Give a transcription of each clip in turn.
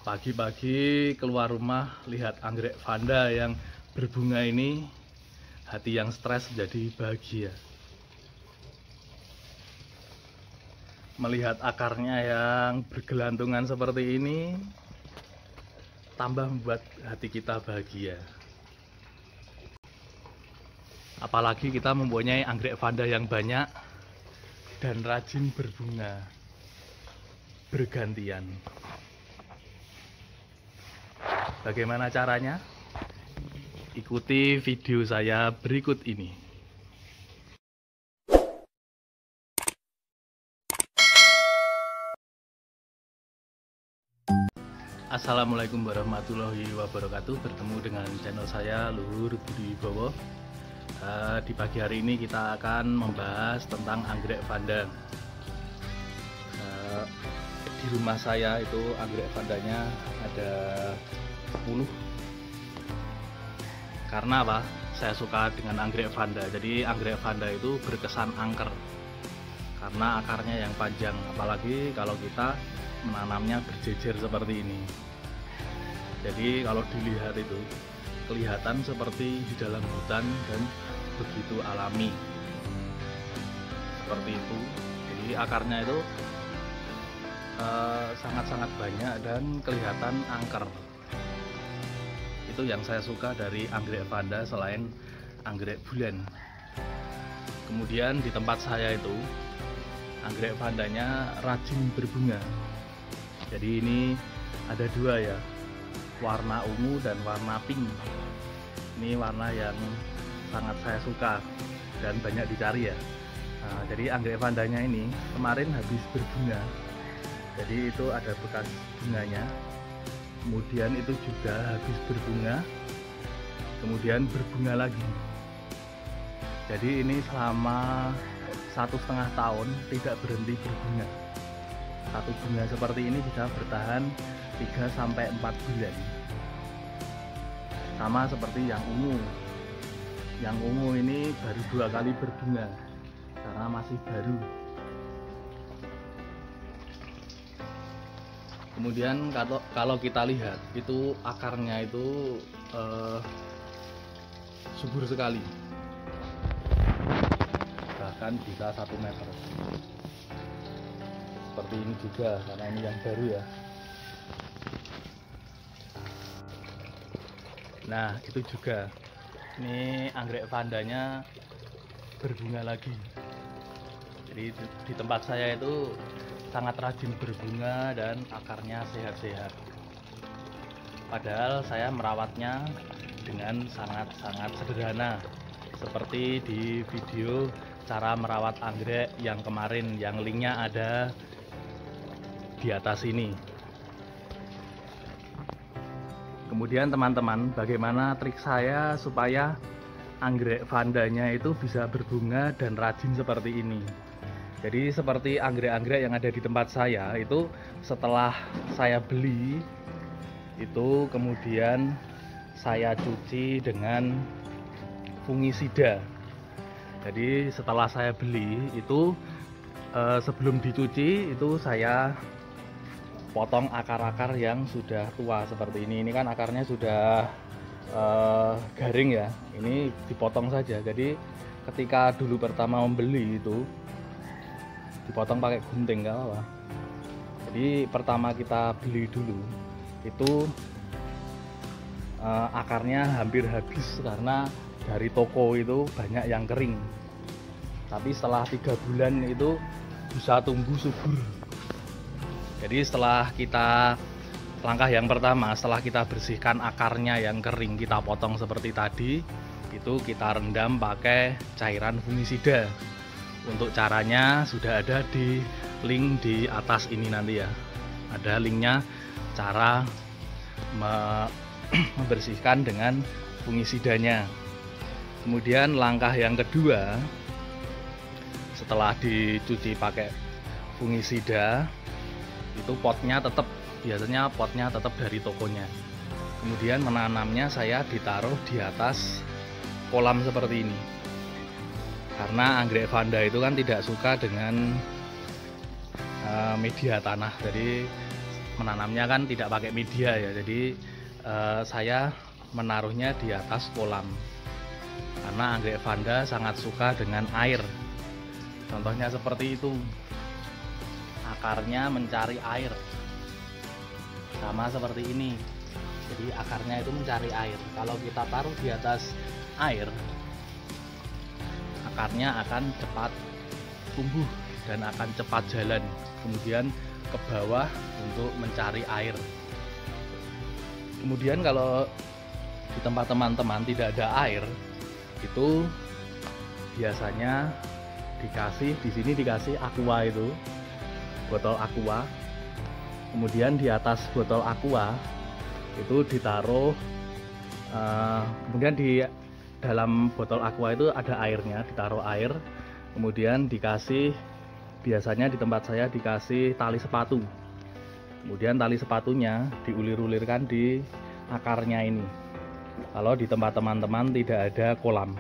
Pagi-pagi keluar rumah lihat anggrek vanda yang berbunga ini, hati yang stres menjadi bahagia. Melihat akarnya yang bergelantungan seperti ini tambah membuat hati kita bahagia. Apalagi kita mempunyai anggrek vanda yang banyak dan rajin berbunga bergantian. Bagaimana caranya? Ikuti video saya berikut ini. Assalamualaikum warahmatullahi wabarakatuh. Bertemu dengan channel saya Luhur Budi Wibowo. Di pagi hari ini kita akan membahas tentang anggrek vanda. Di rumah saya itu anggrek vandanya ada 10. Karena apa? Saya suka dengan anggrek vanda. Jadi anggrek vanda itu berkesan angker karena akarnya yang panjang, apalagi kalau kita menanamnya berjejer seperti ini. Jadi kalau dilihat itu kelihatan seperti di dalam hutan dan begitu alami seperti itu. Jadi akarnya itu sangat-sangat banyak dan kelihatan angker. Itu yang saya suka dari anggrek vanda selain anggrek bulan. Kemudian di tempat saya itu anggrek vandanya rajin berbunga. Jadi ini ada dua ya, warna ungu dan warna pink. Ini warna yang sangat saya suka dan banyak dicari ya. Jadi anggrek vandanya ini kemarin habis berbunga. Jadi itu ada bekas bunganya. Kemudian itu juga habis berbunga, kemudian berbunga lagi. Jadi ini selama 1,5 tahun tidak berhenti berbunga. Satu bunga seperti ini bisa bertahan 3-4 bulan. Sama seperti yang ungu. Yang ungu ini baru 2 kali berbunga karena masih baru. Kemudian kalau kita lihat itu akarnya itu subur sekali, bahkan bisa 1 meter. Seperti ini juga karena ini yang baru ya. Nah itu juga, ini anggrek vandanya berbunga lagi. Jadi di tempat saya itu sangat rajin berbunga dan akarnya sehat-sehat. Padahal saya merawatnya dengan sangat-sangat sederhana, seperti di video cara merawat anggrek yang kemarin, yang linknya ada di atas ini. Kemudian teman-teman, bagaimana trik saya supaya anggrek vandanya itu bisa berbunga dan rajin seperti ini? Jadi seperti anggrek-anggrek yang ada di tempat saya itu, setelah saya beli itu kemudian saya cuci dengan fungisida. Jadi setelah saya beli itu sebelum dicuci itu saya potong akar-akar yang sudah tua seperti ini. Ini kan akarnya sudah garing ya. Ini dipotong saja. Jadi ketika dulu pertama membeli itu dipotong pakai gunting, nggak apa-apa. Jadi pertama kita beli dulu itu akarnya hampir habis karena dari toko itu banyak yang kering. Tapi setelah 3 bulan itu bisa tumbuh subur. Jadi setelah kita, langkah yang pertama setelah kita bersihkan akarnya yang kering, kita potong seperti tadi, itu kita rendam pakai cairan fungisida. Untuk caranya sudah ada di link di atas ini nanti ya. Ada linknya cara membersihkan dengan fungisidanya. Kemudian langkah yang kedua, setelah dicuci pakai fungisida, itu potnya tetap, biasanya potnya tetap dari tokonya. Kemudian menanamnya saya ditaruh di atas kolam seperti ini. Karena anggrek vanda itu kan tidak suka dengan media tanah. Jadi menanamnya kan tidak pakai media ya, jadi saya menaruhnya di atas kolam karena anggrek vanda sangat suka dengan air. Contohnya seperti itu, akarnya mencari air, sama seperti ini. Jadi akarnya itu mencari air. Kalau kita taruh di atas air, akarnya akan cepat tumbuh dan akan cepat jalan, kemudian ke bawah untuk mencari air. Kemudian kalau di tempat teman-teman tidak ada air, itu biasanya di sini dikasih aqua, itu botol aqua. Kemudian di atas botol aqua itu ditaruh, kemudian di dalam botol aqua itu ada airnya, ditaruh air, kemudian dikasih, biasanya di tempat saya dikasih tali sepatu. Kemudian tali sepatunya diulir-ulirkan di akarnya ini. Kalau di tempat teman-teman tidak ada kolam,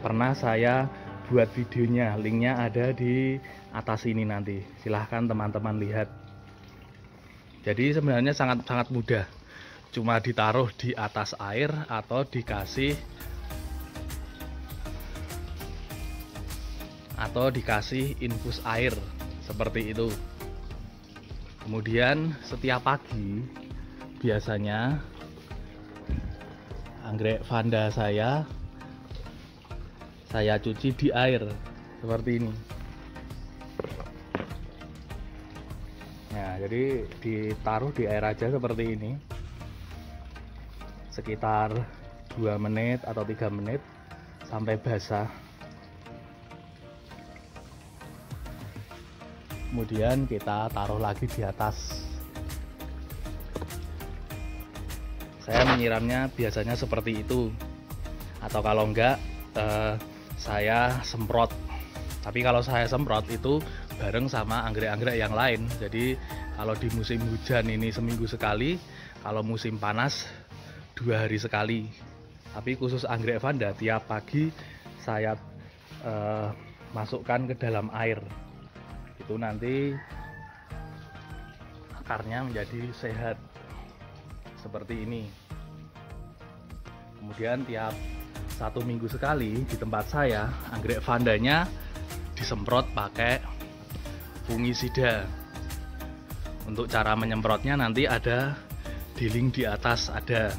pernah saya buat videonya, linknya ada di atas ini nanti, silahkan teman-teman lihat. Jadi sebenarnya sangat mudah, cuma ditaruh di atas air atau dikasih infus air seperti itu. Kemudian setiap pagi biasanya anggrek vanda saya cuci di air seperti ini. Nah, jadi ditaruh di air aja seperti ini, sekitar 2 menit atau 3 menit sampai basah. Kemudian kita taruh lagi di atas. Saya menyiramnya biasanya seperti itu, atau kalau enggak saya semprot. Tapi kalau saya semprot itu bareng sama anggrek-anggrek yang lain. Jadi kalau di musim hujan ini seminggu sekali, kalau musim panas 2 hari sekali. Tapi khusus anggrek vanda tiap pagi saya masukkan ke dalam air. Itu nanti akarnya menjadi sehat seperti ini. Kemudian tiap 1 minggu sekali di tempat saya anggrek vandanya disemprot pakai fungisida. Untuk cara menyemprotnya nanti ada di link di atas ada.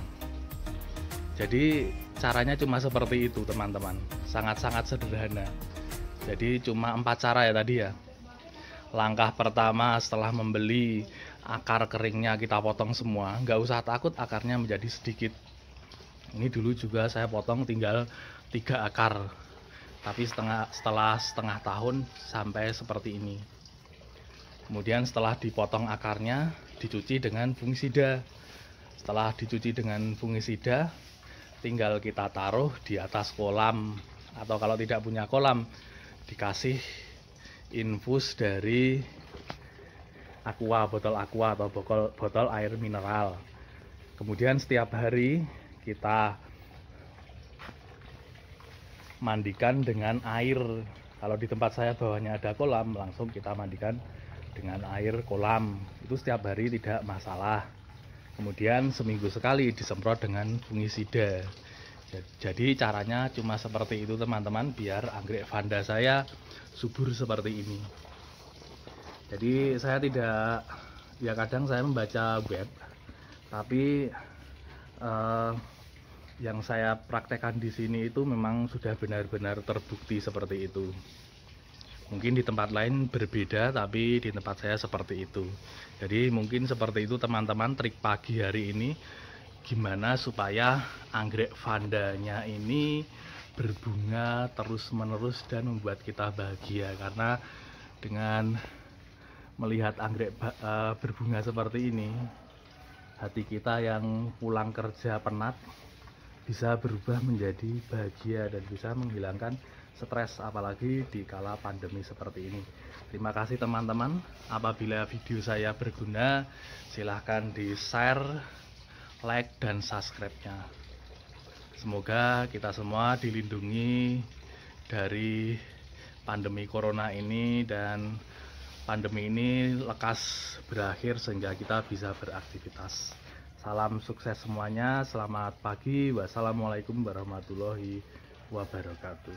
Jadi caranya cuma seperti itu teman-teman, sangat-sangat sederhana. Jadi cuma 4 cara ya tadi ya. Langkah pertama setelah membeli, akar keringnya kita potong semua, nggak usah takut akarnya menjadi sedikit. Ini dulu juga saya potong tinggal 3 akar, tapi setelah setengah tahun sampai seperti ini. Kemudian setelah dipotong akarnya dicuci dengan fungisida. Setelah dicuci dengan fungisida, tinggal kita taruh di atas kolam, atau kalau tidak punya kolam dikasih infus dari aqua, botol aqua atau botol air mineral. Kemudian setiap hari kita mandikan dengan air. Kalau di tempat saya bawahnya ada kolam, langsung kita mandikan dengan air kolam. Itu setiap hari tidak masalah. Kemudian seminggu sekali disemprot dengan fungisida. Jadi caranya cuma seperti itu teman-teman, biar anggrek vanda saya subur seperti ini. Jadi saya tidak, ya kadang saya membaca web, tapi yang saya praktekkan di sini itu memang sudah benar-benar terbukti seperti itu. Mungkin di tempat lain berbeda, tapi di tempat saya seperti itu. Jadi mungkin seperti itu teman-teman trik pagi hari ini, gimana supaya anggrek vandanya ini berbunga terus-menerus dan membuat kita bahagia. Karena dengan melihat anggrek berbunga seperti ini, hati kita yang pulang kerja penat bisa berubah menjadi bahagia dan bisa menghilangkan stres, apalagi di kala pandemi seperti ini. Terima kasih teman-teman. Apabila video saya berguna, silahkan di share, like, dan subscribe-nya. Semoga kita semua dilindungi dari pandemi corona ini dan pandemi ini lekas berakhir sehingga kita bisa beraktivitas. Salam sukses semuanya, selamat pagi, wassalamualaikum warahmatullahi wabarakatuh.